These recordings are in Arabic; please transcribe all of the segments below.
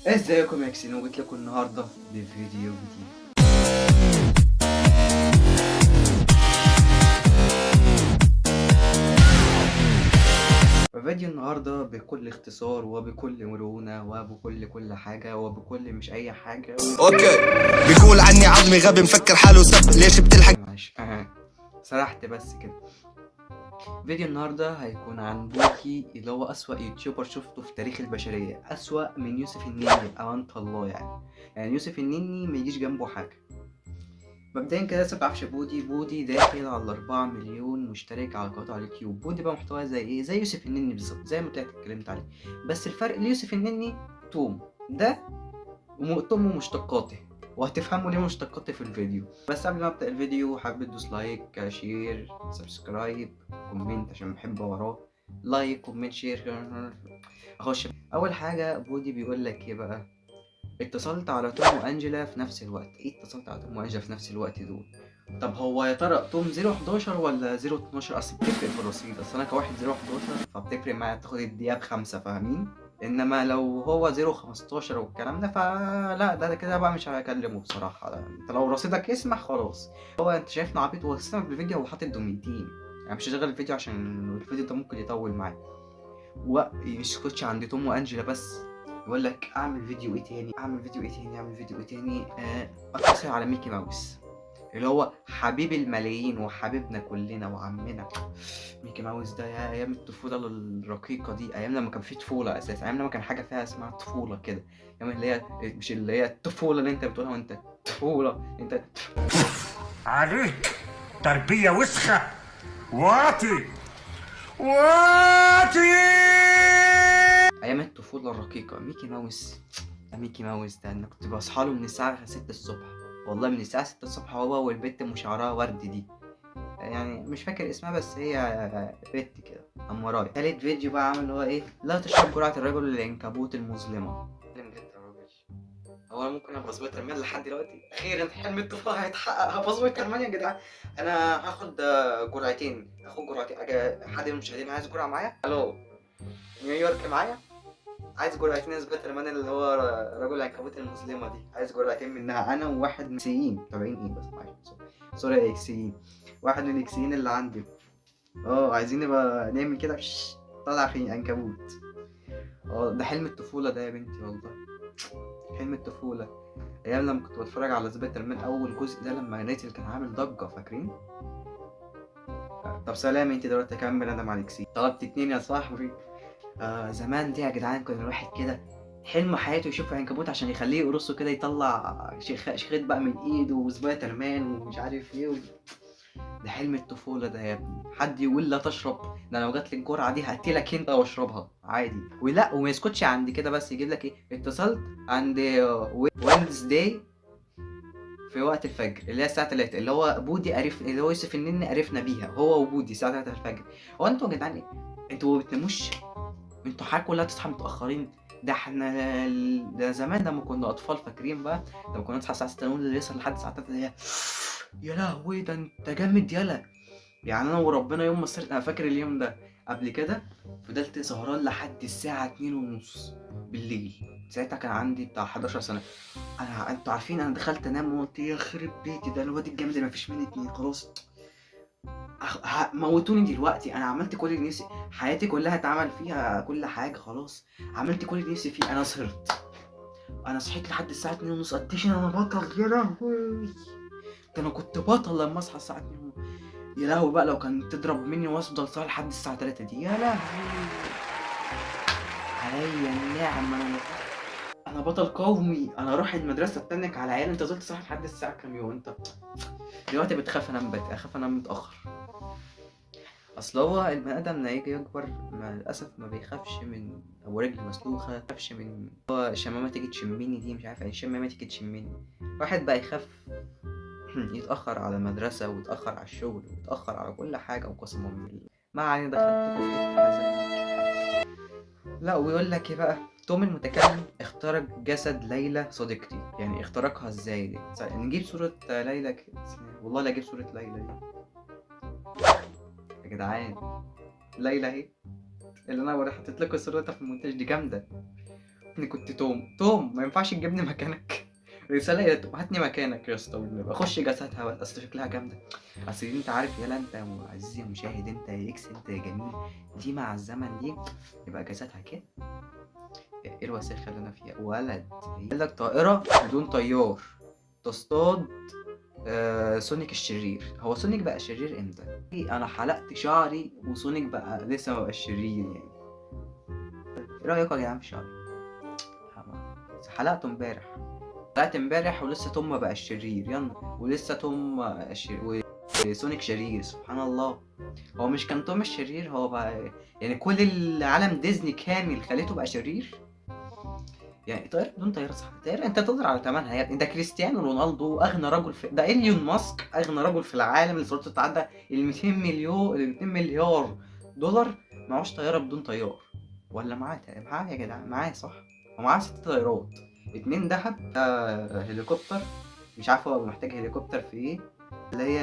ازيكم يا كسين، جيت لكم النهارده بفيديو جديد. فيديو النهارده بكل اختصار وبكل مرونة وبكل كل حاجة وبكل مش أي حاجة اوكي. بيقول عني عظمي غبي مفكر حاله سب، ليش بتلحق؟ معلش سرحت بس كده. فيديو النهارده هيكون عن بوكي اللي هو أسوأ يوتيوبر شفته في تاريخ البشرية، أسوأ من يوسف النيني بأمانة الله يعني يوسف النيني ما يجيش جنبه حاجة. مبدئيا كده لسه متعرفش بودي داخل على 4 مليون مشترك على قناته على اليوتيوب. بودي بقى محتواه زي ايه؟ زي يوسف النني بالظبط، زي ما طلعت اتكلمت عليه. بس الفرق ليوسف النني توم ده توم ومشتقاته، وهتفهموا ليه مشتقاتي في الفيديو. بس قبل ما ابدا الفيديو حابب تدوس لايك، شير، سبسكرايب، كومنت عشان بحب وراه. لايك، كومنت، شير. اخش اول حاجه. بودي بيقول لك ايه بقى؟ اتصلت على توم وانجلا في نفس الوقت. ايه اتصلت على توم وانجلا في نفس الوقت دول؟ طب هو يا ترى توم 011 ولا 012؟ اصل بتفرق في الرصيد، اصل انا كواحد 011 فبتفرق معايا، بتاخد الدقيقة ب5، فاهمين؟ انما لو هو 015 والكلام ده فلا، ده كده بقى مش هكلمه بصراحة. انت لو رصيدك اسمح خلاص. هو انت شايفنا عبيط؟ هو اسمك بالفيديو هو حاطط دوميتين، يعني مش هشغل الفيديو عشان الفيديو ده ممكن يطول معايا. ومش كنتش عند توم وانجلا بس، يقول لك اعمل فيديو ايه تاني، اتصل على ميكي ماوس اللي هو حبيب الملايين وحبيبنا كلنا وعمنا. ميكي ماوس ده يا ايام الطفوله الرقيقه دي، ايام لما كان في طفوله اساسا، ايام لما كان حاجه فيها اسمها طفوله كده، ايام اللي هي مش اللي هي الطفوله اللي انت بتقولها وانت طفوله انت. عليك تربية وسخة. واطي واطي. ايام الطفوله الرقيقه ميكي ماوس. ميكي ماوس ده انا كنت بصحى له من الساعه 6 الصبح، والله من الساعه 6 الصبح، هو والبت ام شعرها ورد دي، يعني مش فاكر اسمها بس هي بنت كده اموراي. تالت فيديو بقى عامل اللي هو ايه؟ لا تشرب جرعة الرجل العنكبوت المظلمة. اتكلم جد يا راجل. هو انا ممكن ابقى سبايدر مان لحد دلوقتي؟ اخيرا حلم الطفولة هيتحقق، هبقى سبايدر مان يا جدعان. انا هاخد جرعتين، حد من المشاهدين عايز جرعة معايا؟ الو، نيويورك معايا؟ عايز جرعتين سبايدر مان اللي هو رجل العنكبوت المظلمة دي، عايز جرعتين منها انا وواحد من سيين تابعين ايه بس معلش. سوري اكسيين، واحد من الاكسيين اللي عندي. عايزين نبقى نعمل كده طالع في عنكبوت. ده حلم الطفولة ده يا بنتي والله، حلم الطفولة. ايام لما كنت بتفرج على سبايدر مان اول جزء ده لما نزل كان عامل ضجة، فاكرين؟ طب سلام، انت دلوقتي اكمل انا مع الاكسيين. طلبت 2 يا صاحبي. زمان دي يا جدعان كان الواحد كده حلم حياته يشوف عنكبوت عشان يخليه يقرصه كده، يطلع شخيط بقى من ايده وسبايدر مان ومش عارف ايه ده حلم الطفولة ده يا ابني. حد يقول لا تشرب؟ ده أنا لو جات لي الجرعة دي هقتلك انت واشربها عادي. ولا وما يسكتش عند كده بس، يجيب لك ايه؟ اتصلت عند وينزداي في وقت الفجر اللي هي الساعة 3، اللي هو بودي عرف، اللي هو يوسف النني عرفنا بيها هو وبودي الساعة 3 الفجر. هو انتوا يا جدعان انتوا ما بتناموش؟ انتوا حاجة كلها تصحى متأخرين. ده احنا ده زمان لما كنا أطفال، فاكرين بقى لما كنا نصحى الساعة 6 نقول اللي يصحى لحد الساعة 3 دي، يا لهوي ده انت جامد يالا. يعني انا وربنا يوم ما صرت انا فاكر اليوم ده. قبل كده فضلت سهران لحد الساعة 2:30 بالليل، ساعتها كان عندي بتاع 11 سنة. انتوا عارفين انا دخلت انام وقلت يخرب بيتي ده الواد الجامد اللي مفيش مني اتنين خلاص. موتوني دلوقتي، انا عملت كل اللي نفسي، حياتي كلها اتعمل فيها كل حاجة خلاص، عملت كل اللي نفسي فيه. انا سهرت، انا صحيت لحد الساعة 2:30 قديش انا بطل يا لهوي. ده انا كنت بطل لما اصحى الساعة 2. يا لهوي بقى لو كان تضرب مني وافضل صاحي لحد الساعة 3 دي، يا لهوي عليا النعمة. انا بطل قومي، انا اروح المدرسة اتنك على عيال انت فضلت صاحي لحد الساعة كام يوم انت؟ دلوقتي بتخاف انام بدري، اخاف انام متأخر. اصل هو البني ادم لما يجي يكبر للاسف ما بيخافش من ابو رجل مسلوخة، ما بيخافش من هو شمامة تيجي تشمني دي، مش عارف يعني شمامة تيجي تشمني. واحد بقى يخاف يتأخر على المدرسة ويتأخر على الشغل ويتأخر على كل حاجة، وقسما بالله ما علينا دخلتكوا في حتة حزن. لا ويقول لك ايه بقى؟ توم المتكلم اخترق جسد ليلى صديقتي. يعني اخترقها ازاي دي؟ نجيب صورة ليلى كده، والله لا اجيب صورة ليلى دي يا جدعان. ليلى اهي، اللي انا حطيت لكم صورتها في المونتاج دي جامدة. ريتني كنت توم ما ينفعش تجيبني مكانك. رسالة يا توم هاتني مكانك يا اسطى والنبي، اخش جسدها بقى اصل شكلها جامدة. اصل دي انت عارف يالا انت يا عزيزي المشاهد، انت يا اكس انت يا جميل، دي مع الزمن دي يبقى جسدها كده. ايه الوساخة اللي انا فيها ولد. يقول لك طائرة بدون طيار تصطاد سونيك الشرير. هو سونيك بقى شرير امتى؟ انا حلقت شعري وسونيك بقى لسه ما بقاش شرير يعني. ايه رايكم يا جدعان في شعري؟ حلقته امبارح، حلقت امبارح ولسه توم ما بقاش شرير يلا، ولسه توم وسونيك شرير سبحان الله. هو مش كان توم الشرير، هو بقى يعني كل العالم ديزني كامل خليته بقى شرير. يعني طائرة بدون طيارة صح، طائرة انت تقدر على ثمنها يا ابني. ده كريستيانو رونالدو اغنى رجل في، ده ايلون ماسك اغنى رجل في العالم اللي سرعته تتعدى ال 200 مليون، ال 200 مليار دولار، معهوش طيارة بدون طيار. ولا معاه يا جدعان، معاه صح. هو معاه 6 طيارات، 2 دهب، هليكوبتر مش عارف هو محتاج هليكوبتر في ايه، اللي هي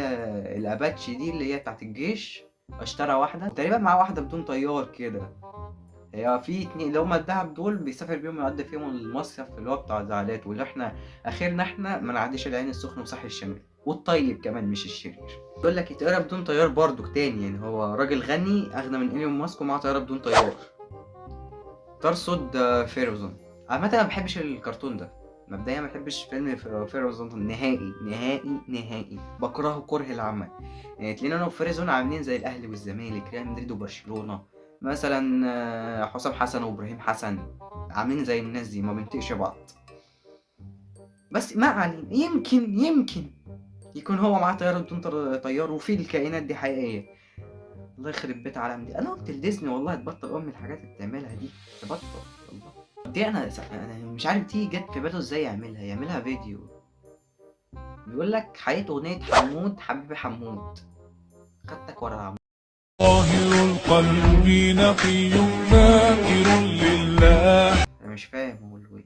الاباتشي دي اللي هي بتاعت الجيش، اشترى واحدة تقريبا، معاه واحدة بدون طيار كده. هي في 2 اللي هما الدهب دول بيسافر بيهم يقضي فيهم المصيف اللي هو بتاع زعلات، واللي احنا اخرنا احنا ما نعديش العين السخنة وساحل الشمال، والطيب كمان مش الشرير. يقول لك طيارة بدون طيار برضو تاني، يعني هو راجل غني اغنى من ايلون ماسك ومعاه طيارة بدون طيار. ترصد فيروزون. عامة انا ما بحبش الكرتون ده مبدئيا، ما بحبش فيلم فيروزون نهائي نهائي نهائي، بكرهه كره العمى. يعني تلاقينا انا وفيروزون عاملين زي الاهلي والزمالك، ريال مدريد وبرشلونة مثلا، حسام حسن وابراهيم حسن، عاملين زي الناس دي ما بنطيقش بعض. بس ما علينا، يمكن يكون هو معاه طيارة بدون طيار وفي الكائنات دي حقيقية. الله يخرب بيت عالم دي، انا قلت لديزني والله تبطل الحاجات اللي بتعملها دي، تبطل والله. دي انا مش عارف دي جت في باله ازاي يعملها فيديو. بيقول لك حقيقة اغنية حمود حبيبي حمود، خدتك ورا العمود. طاهر القلب نقي ذاكر لله. انا مش فاهم اقول له ايه،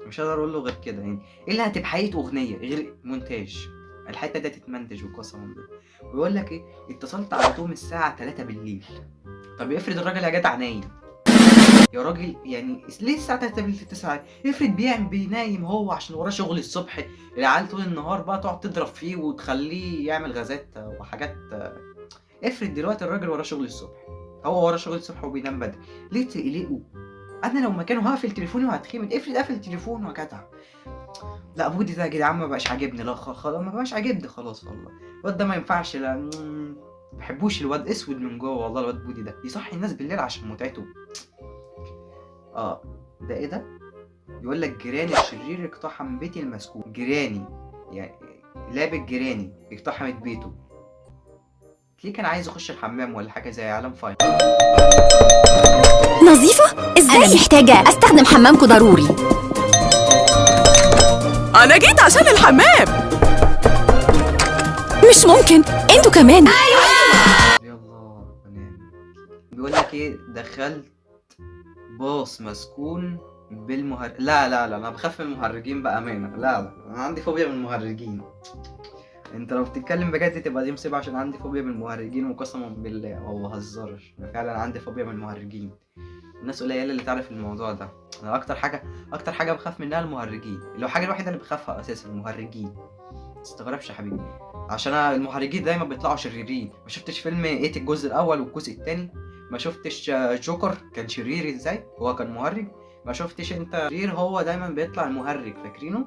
مش هقدر اقول له غير كده. يعني ايه اللي هتبقى حقيقة اغنية غير مونتاج؟ الحته دي تتمنتج وقسما بالله. ويقول لك ايه، اتصلت على توم الساعه 3 بالليل. طب افرض الراجل يا جدع نايم يا راجل، يعني ليه الساعه 3 بالليل 9؟ افرض بينايم هو عشان وراه شغل الصبح، العيال طول النهار بقى تقعد تضرب فيه وتخليه يعمل غازات وحاجات. افرض دلوقتي الراجل وراه شغل الصبح، هو وراه شغل الصبح وبينام بدري، ليه تقلقوا؟ انا لو مكانه هقفل تليفوني وهتخمد. افرض قافل تليفونه يا جدع. لا بودي ده يا جدعان ما بقاش عاجبني، لا خلاص ما بقاش عاجبني خلاص والله. الواد ده ما ينفعش، لا ما بحبوش، الواد اسود من جوه والله. الواد بودي ده يصحي الناس بالليل عشان متعته. ده ايه ده؟ يقول لك جيراني الشرير اقتحم بيتي المسكون. جيراني يعني لابق جيراني اقتحمت بيته، ليه كان عايز يخش الحمام ولا حاجه زي عالم فاين. نظيفة؟ ازاي؟ أنا محتاجة استخدم حمامكم ضروري. أنا جيت عشان الحمام. مش ممكن، انتوا كمان. يلا بنام. بيقول لك ايه، دخلت باص مسكون لا انا بخاف من المهرجين بامانه. لا انا عندي فوبيا من المهرجين. انت لو بتتكلم بجد تبقى دي مصيبه، عشان عندي فوبيا من المهرجين وقسما بالله ما بهزرش، انا فعلا عندي فوبيا من المهرجين. الناس قليله اللي تعرف الموضوع ده. انا اكتر حاجه بخاف منها المهرجين، لو حاجه الوحيده اللي بخافها اساسا المهرجين. متستغربش يا حبيبي، عشان انا المهرجين دايما بيطلعوا شريرين. ما شفتش فيلم ايت الجزء الاول والجزء الثاني؟ ما شفتش جوكر كان شرير ازاي؟ هو كان مهرج. ما شفتش انت شرير؟ هو دايما بيطلع المهرج، فاكرينه؟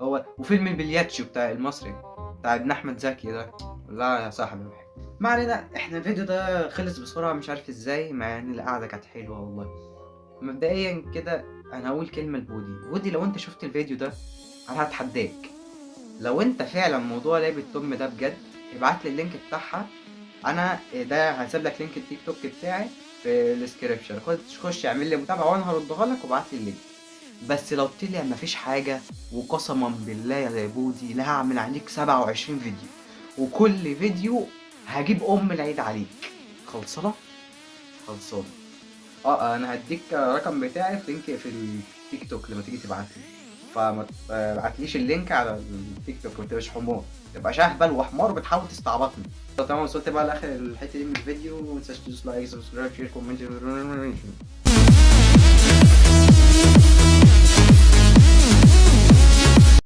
هو وفيلم البلياتشو بتاع المصري بتاع ابن احمد زكي ده، لا يا صاحبي. ما علينا، احنا الفيديو ده خلص بسرعه مش عارف ازاي، مع ان القعده كانت حلوه والله. مبدئيا كده انا هقول كلمه لبودي، لو انت شفت الفيديو ده انا هتحداك، لو انت فعلا موضوع لعبة توم ده بجد ابعت لي اللينك بتاعها. انا ده هسيب لك لينك التيك توك بتاعي في الديسكريبشن، خش اعمل لي متابعه وانا هردها لك وابعت لي اللينك. بس لو طلع مفيش حاجه وقسما بالله يا بودي لا هعمل عليك 27 فيديو، وكل فيديو هجيب العيد عليك. خلصانه. انا هديك رقم بتاعي في لينك في التيك توك لما تيجي تبعت لي، فما تبعتليش اللينك على التيك توك، ما تبقاش حمار، تبقى شهبل وحمار بتحاول تستعبطني. طبعا وصلت بقى لاخر الحته دي من الفيديو، ما تنساش تدوس لايك سبسكرايب شير كومنت.